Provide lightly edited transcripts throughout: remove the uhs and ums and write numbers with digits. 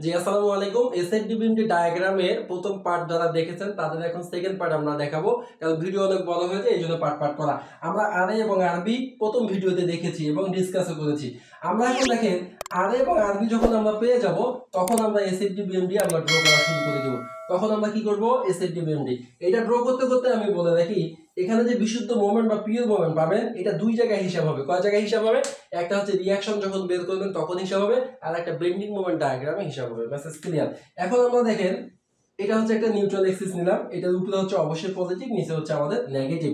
জি আসসালামু আলাইকুম। এসএফডি ডায়াগ্রামের প্রথম পার্ট যারা দেখেছেন তাদের এখন সেকেন্ড পার্ট আমরা দেখাবো, কারণ ভিডিও অনেক বড় হয়েছে এই জন্য পার্ট পার্ট করা। আমরা আরএ এবং আরবি প্রথম ভিডিওতে দেখেছি এবং ডিসকাসও করেছি। আমরা এখন দেখেন আরএ এবং আরবি যখন আমরা পেয়ে যাব তখন আমরা এসএফডি আমরা ড্র করা শুরু করে দেব। তখন আমরা কি করব, এসএফডি এটা ড্র করতে করতে আমি বলে রাখি, এখানে যে বিশুদ্ধ মোমেন্ট বা পিওর মোমেন্ট পাবেন এটা দুই জায়গায় হিসাব হবে। কয় জায়গায় হিসাব হবে? একটা হচ্ছে রিঅ্যাকশন যখন বের করবেন তখন হিসাব হবে, আর একটা বেন্ডিং মোমেন্ট ডায়াগ্রামে হিসাব হবে। Message clear? এখন আমরা দেখেন এটা হচ্ছে একটা নিউট্রাল এক্সিস নিলাম, এটার উপরে হচ্ছে অবশ্যই পজিটিভ, নিচে হচ্ছে আমাদের নেগেটিভ।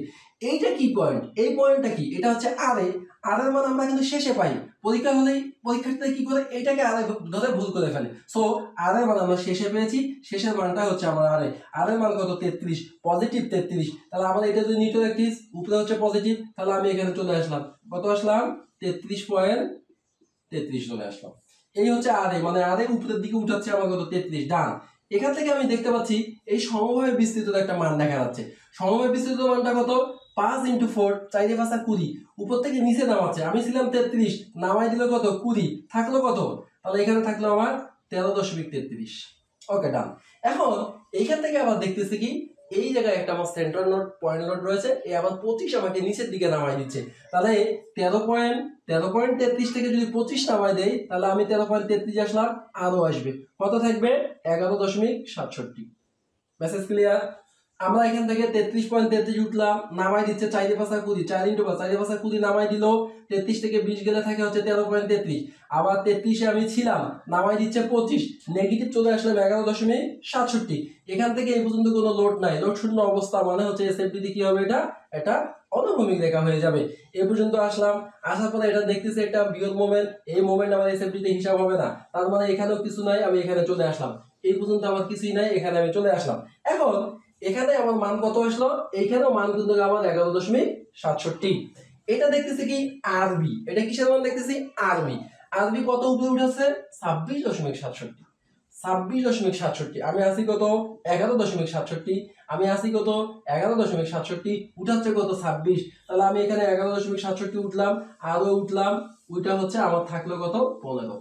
এইটা কি পয়েন্ট? এই পয়েন্টটা কি? এটা হচ্ছে আরএ। আর এর মান আমরা কিন্তু শেষে পাই। পরীক্ষা হলেই পরীক্ষার্থীরা কি করে, এটাকে আরএ ধরে ভুল করে ফেলে। সো আর এর মান আমরা শেষে পেয়েছি, শেষের মানটা হচ্ছে আমার আরএ। আর এর মান কত? 33, পজিটিভ 33। তাহলে আমাদের এটা যদি নিউট্রাল এক্সিস, উপরে হচ্ছে পজিটিভ, তাহলে আমি এখানে চলে আসলাম। কত আসলাম? 33.33 চলে আসলাম। এই হচ্ছে আরএ, মানে আরএ উপরের দিকে উঠাচ্ছে আমার কত? 33। ডান। এখান থেকে আমি দেখতে পাচ্ছি এই সমবায় বিস্তৃতর একটা মান দেখা যাচ্ছে। সমবায় বিস্তৃত মানটা কত? 5 × 4, 4 × 5 = 20। উপর থেকে নিচে নামাচ্ছে, আমি ছিলাম 33, নামাই দিল কত? 20। থাকলো কত? তাহলে এখানে থাকলো আমার 13.33। ওকে ডান। এখন এইখান থেকে আবার দেখতেছি কি, এই জায়গায় একটা আমার সেন্টার নোড পয়েন্ট নোড রয়েছে, এই আবার 25 আমাকে নিচের দিকে নামাই দিচ্ছে। তাহলে 13.33 থেকে যদি 25 নামাই দেই, তাহলে আমি 13.33 আসলাম, আরো আসবে কত থাকবে? 11.67। Message clear? আমরা এখান থেকে 33.33 উঠলাম, নামাই দিচ্ছে 4 × 5 = 20, 4 × 5 4 × 5 = 20 নামাই দিল। 33 থেকে 20 গেলে থাকে হচ্ছে 13.33। আবার 33 এ আমি ছিলাম, নামাই দিচ্ছে 25, নেগেটিভ চলে আসলাম 11.67। এখান থেকে এই পর্যন্ত কোনো লোড নাই, লোড শূন্য অবস্থা, মানে হচ্ছে এসএফডি কি হবে? এটা অনুভূমিক রেখা হয়ে যাবে। এই পর্যন্ত আসলাম, আসার পরে এটা দেখতেছি একটা বিয়োগ মোমেন্ট, এই মোমেন্ট আমার এসএফডি তে হিসাব হবে না, তার মানে এখানেও কিছু নাই, আমি এখানে চলে আসলাম। এই পর্যন্ত আমার কিছুই নাই, এখানে আমি চলে আসলাম। এখন এখানে আমার মান কত আসলো? এইখানেও মান কিন্তু আমার 11.67। এটা দেখতেছি কি আরবি, এটা কিসের মান দেখতেছি? আরবি। আরবি কত উপরে উঠেছে? 26.67। 26.67। আমি আছি কত? 11.67। আমি আছি কত? 11.67। উঠাচ্ছে কত? 26। তাহলে আমি এখানে 11.67 উঠলাম, আরো উঠলাম, ওইটা হচ্ছে আমার থাকলো কত? 15।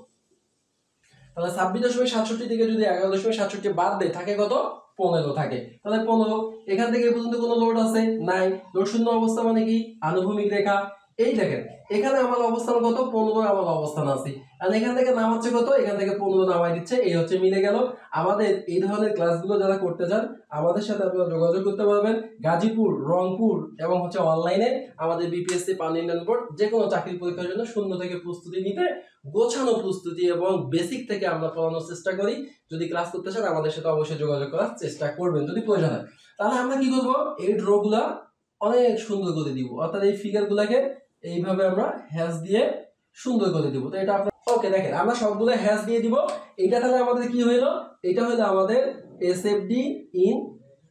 তাহলে 26.67 থেকে যদি 11.67 বাদ দেয়, থাকে কত? 15 থাকে। তাহলে 15, এখান থেকে এই পর্যন্ত কোনো লোড আছে? নাই। লোড শূন্য অবস্থা মানে কি? আনুভূমিক রেখা। এই দেখেন এখানে আমার অবস্থান কত? 15 আমার অবস্থান আছে, আর এখান থেকে নামাচ্ছে কত? এখান থেকে 15 নামাই দিচ্ছে। এই হচ্ছে মিলে গেল। আমাদের এই ধরনের ক্লাসগুলো যারা করতে চান আমাদের সাথে আপনারা যোগাযোগ করতে পারবেন। গাজীপুর, রংপুর এবং হচ্ছে অনলাইনে আমাদের বিপিএসসি পানি উন্নয়ন বোর্ড যে কোনো চাকরির পরীক্ষার জন্য শূন্য থেকে প্রস্তুতি নিতে গোছানো প্রস্তুতি এবং বেসিক থেকে আমরা পড়ানোর চেষ্টা করি। যদি ক্লাস করতে চান আমাদের সাথে অবশ্যই যোগাযোগ করার চেষ্টা করবেন যদি প্রয়োজন হয়। তাহলে আমরা কি করব, এই ড্রগুলা অনেক সুন্দর করে দিব, অর্থাৎ এই ফিগারগুলোকে এইভাবে আমরা হ্যাশ দিয়ে সুন্দর করে দিব। তো এটা আপনার ওকে দেখেন আমরা সবগুলো হ্যাশ দিয়ে দিব। এটা তাহলে আমাদের কি হইলো? এটা হলো আমাদের এসএফডি ইন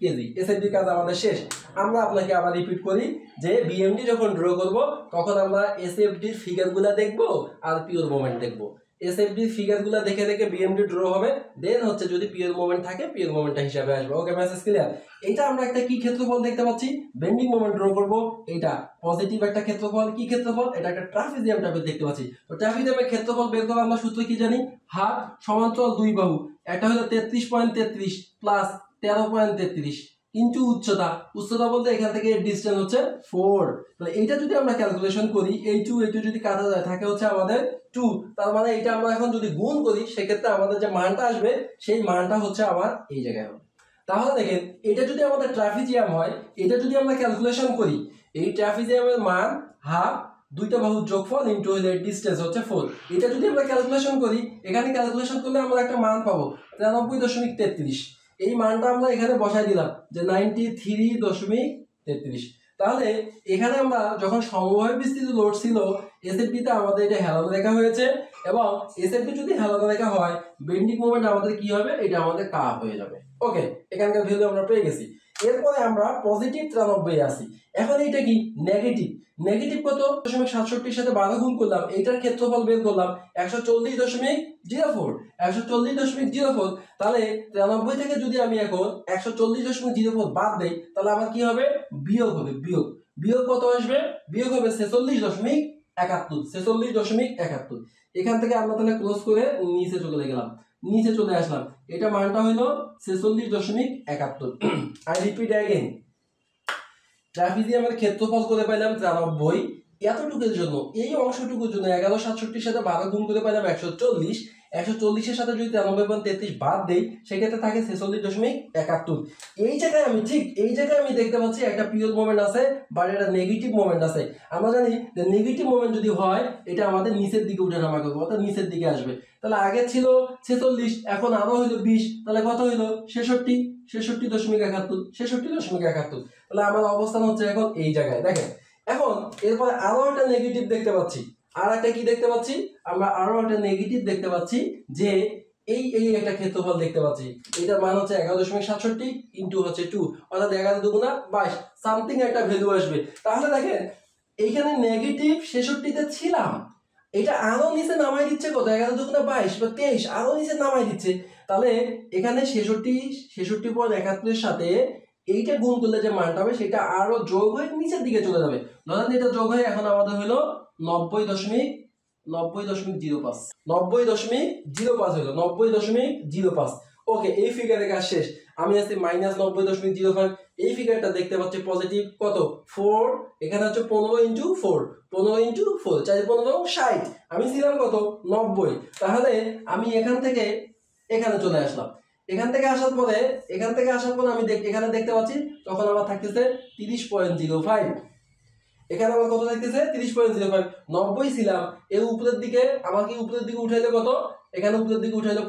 কেজি। এসএফডি কাজ আমাদের শেষ। আমরা আপনাকে আবার রিপিট করি যে বিএমডি যখন ড্র করব তখন আমরা এসএফডির ফিগারগুলো দেখব আর পিওর মোমেন্ট দেখব। এসএফডির ফিগারগুলো দেখে দেখে বিএমডি ড্র হবে, দেন হচ্ছে যদি পিওর মোমেন্ট থাকে পিওর মোমেন্টটা হিসাবে আসবে। ওকে মেসেজ ক্লিয়ার? এটা আমরা একটা কি ক্ষেত্রফল দেখতে পাচ্ছি? বেন্ডিং মোমেন্ট ড্র করব। এটা পজিটিভ একটা ক্ষেত্রফল। কি ক্ষেত্রফল? এটা একটা ট্রাপিজিয়াম টাইপের দেখতে পাচ্ছি। তো ট্রাপিজিয়ামের ক্ষেত্রফল বের করার আমরা সূত্র কি জানি? হাত সমান্তরাল দুই বাহু, একটা হলো 33.33 প্লাস 13.33 ইনটু উচ্চতা। উচ্চতা বলতে এখান থেকে ডিসটেন্স হচ্ছে 4। তাহলে এইটা যদি আমরা ক্যালকুলেশন করি, এই টু যদি কাটা যায় থাকে হচ্ছে আমাদের 2। তার মানে এটা আমরা এখন যদি গুণ করি সেক্ষেত্রে আমাদের যে মানটা আসবে সেই মানটা হচ্ছে আমার এই জায়গায় হবে। তাহলে দেখেন এটা যদি আমাদের ট্রাপিজিয়াম হয়, এটা যদি আমরা ক্যালকুলেশন করি, এই ট্রাপিজিয়ামের মান হাফ দুইটা বাহুর যোগফল ইনটু হলে ডিসটেন্স হচ্ছে 4। এটা যদি আমরা ক্যালকুলেশন করি, এখানে ক্যালকুলেশন করলে আমরা একটা মান পাবো 93.33। এই মানটা আমরা এখানে বসাই দিলাম যে 93.33। তাহলে এখানে আমরা যখন সমবায় বিস্তৃত লোড ছিল এসএফডিতে আমাদের এটা হেলানো রেখা হয়েছে, এবং এসএফডি যদি হেলানো রেখা হয় বেন্ডিং মোমেন্ট আমাদের কি হবে? এটা আমাদের কাপ হয়ে যাবে। ওকে, এখানকার ভ্যালু আমরা পেয়ে গেছি। এরপরে আমরা পজিটিভ 93 আসি। এখন এটা কি? নেগেটিভ। নেগেটিভ কত? 67 সাথে 12 গুণ করলাম, এইটার ক্ষেত্রফল বের করলাম 140.04। 140.04। তাহলে 93 থেকে যদি আমি এখন 140.04 বাদ দেই তাহলে আমার কি হবে? বিয়োগ হবে। বিয়োগ কত আসবে? বিয়োগ হবে 46.71। 46.71। এখান থেকে আমরা তাহলে ক্লোজ করে নিচে চলে গেলাম। নিচে চলে আসলাম, এটা মানটা হইলো 46.71। আই রিপিট অ্যাগেন, ট্রাপিজিয়ামের ক্ষেত্রফল করে পাইলাম 93, এতটুকুর জন্য এই অংশটুকুর জন্য 1167 সাথে 12 গুণ করে পাইলাম 140, 140-এর সাথে যদি 93.33 বাদ দেই সেক্ষেত্রে থাকে 46.71। এই জায়গায় আমি দেখতে পাচ্ছি একটা পিরিয়ড মোমেন্ট আছে, বাট এটা নেগেটিভ মোমেন্ট আছে। আমরা জানি যে নেগেটিভ মোমেন্ট যদি হয় এটা আমাদের নিচের দিকে উঠে নামা করবে, অর্থাৎ নিচের দিকে আসবে। তাহলে আগে ছিল 46, এখন আরো হইলো 20, তাহলে কত হইলো 66.71। তাহলে আমার অবস্থান হচ্ছে এখন এই জায়গায়। দেখেন এখন এরপরে আরো একটা নেগেটিভ দেখতে পাচ্ছি, আর একটা কি দেখতে পাচ্ছি, আমরা আরো একটা নেগেটিভ দেখতে পাচ্ছি যে এই একটা ক্ষেত্রফল দেখতে পাচ্ছি, এটার মান হচ্ছে 11.67 ইন্টু হচ্ছে 2, অর্থাৎ 11 দুগুণা 22, সামথিং একটা ভ্যালু আসবে। তাহলে দেখেন এইখানে নেগেটিভ 66-তে ছিলাম, এটা আরো নিচে নামাই দিচ্ছে কত, 11 দুগুণা 22 বা 23, আরো নিচে নামাই দিচ্ছে। তাহলে এখানে 66.71-এর সাথে এইটা গুণ করলে যে মানটা হবে সেটা আরো যোগ হয়ে নিচের দিকে চলে যাবে। ধরেন এটা যোগ হয়ে এখন আমাদের হলো 90.05 হলো, 90.05। ওকে, এই ফিগারের কাজ শেষ। আমি আছি -90.05। এই ফিগারটা দেখতে পাচ্ছি পজিটিভ কত 4, এখানে হচ্ছে 15 ইন্টু 4, 15 ইন্টু 4, 4 15 60, আমি ছিলাম কত 90। তাহলে আমি এখান থেকে এখানে চলে আসলাম, এখান থেকে আসার পরে আমি এখানে দেখতে পাচ্ছি তখন আমার থাকতেছে 30.05। এখানে আমার কত থাকতেছে 30.05, 90 ছিলাম, এর উপরের দিকে আমাকে উপরের দিকে উঠাইলে কত, এখানে উপরের দিকে উঠাইলে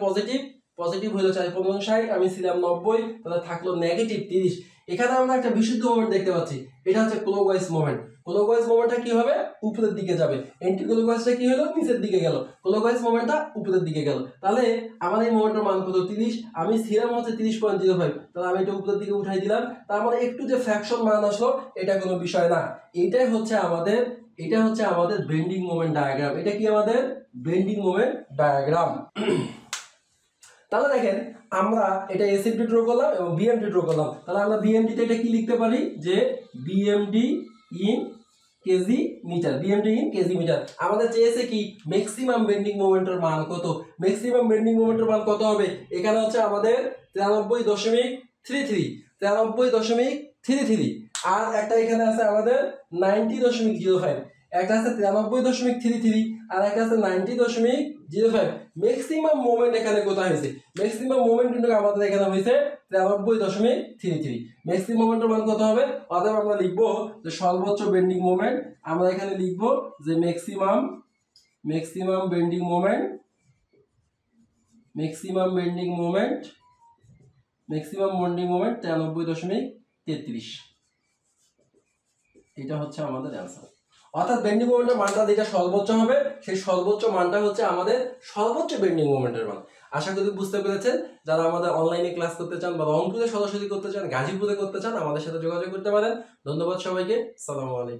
পজিটিভ হইলো 4 15 60, আমি ছিলাম 90, তাহলে থাকলো নেগেটিভ 30। এখানে আমরা একটা বিশুদ্ধ মোমেন্ট দেখতে পাচ্ছি, এটা হচ্ছে ক্লকওয়াইজ মোমেন্ট। ক্লকওয়াইজ মোমেন্টটা কি হবে, উপরের দিকে যাবে। এন্টি ক্লকওয়াইজটা কি হলো, নিচের দিকে গেল। ক্লকওয়াইজ মোমেন্টটা উপরের দিকে গেল। তাহলে আমার এই মোমেন্টের মান কত 30, আমি ছিলাম হচ্ছে 30.05, তাহলে আমি এটা উপরের দিকে উঠাই দিলাম। তার মানে একটু যে ফ্র্যাকশন মান আসলো এটা কোনো বিষয় না। এটা হচ্ছে আমাদের বেন্ডিং মোমেন্ট ডায়াগ্রাম। এটা কি আমাদের বেন্ডিং মোমেন্ট ডায়াগ্রাম। তাহলে দেখেন আমরা এটা এসএফডি ড্র করলাম এবং বিএমডি ড্র করলাম। তাহলে আমরা বিএমডি তে এটা কি লিখতে পারি যে BMD in KG metre, BMD in KG metre. আমাদের চেয়েছে কি ম্যাক্সিমাম বেন্ডিং মোমেন্টের মান কত, ম্যাক্সিমাম বেন্ডিং মোমেন্টের মান কত হবে, এখানে হচ্ছে আমাদের 93.33, আর একটা এখানে আছে আমাদের 90.05, একটা আছে 93.33 আর একটা আছে 90.05। ম্যাক্সিমাম মোমেন্ট এখানে কোথায় হয়েছে, ম্যাক্সিমাম মোমেন্ট কিন্তু আমাদের এখানে হয়েছে 93.33। ম্যাক্সিমাম মোমেন্টের মান কত হবে, অতএব আমরা লিখবো যে সর্বোচ্চ বেন্ডিং মোমেন্ট, আমরা এখানে লিখবো যে ম্যাক্সিমাম বেন্ডিং মোমেন্ট 93.33। এটা হচ্ছে আমাদের অ্যান্সার। অর্থাৎ বেন্ডিং মোমেন্টের মানটা যেটা সর্বোচ্চ হবে সেই সর্বোচ্চ মানটা হচ্ছে আমাদের সর্বোচ্চ বেন্ডিং মোমেন্টের মান। আশা করি বুঝতে পেরেছেন। যারা আমাদের অনলাইনে ক্লাস করতে চান বা রংপুরে সরাসরি করতে চান, গাজীপুরে করতে চান, আমাদের সাথে যোগাযোগ করতে পারেন। ধন্যবাদ সবাইকে। আসসালামু আলাইকুম।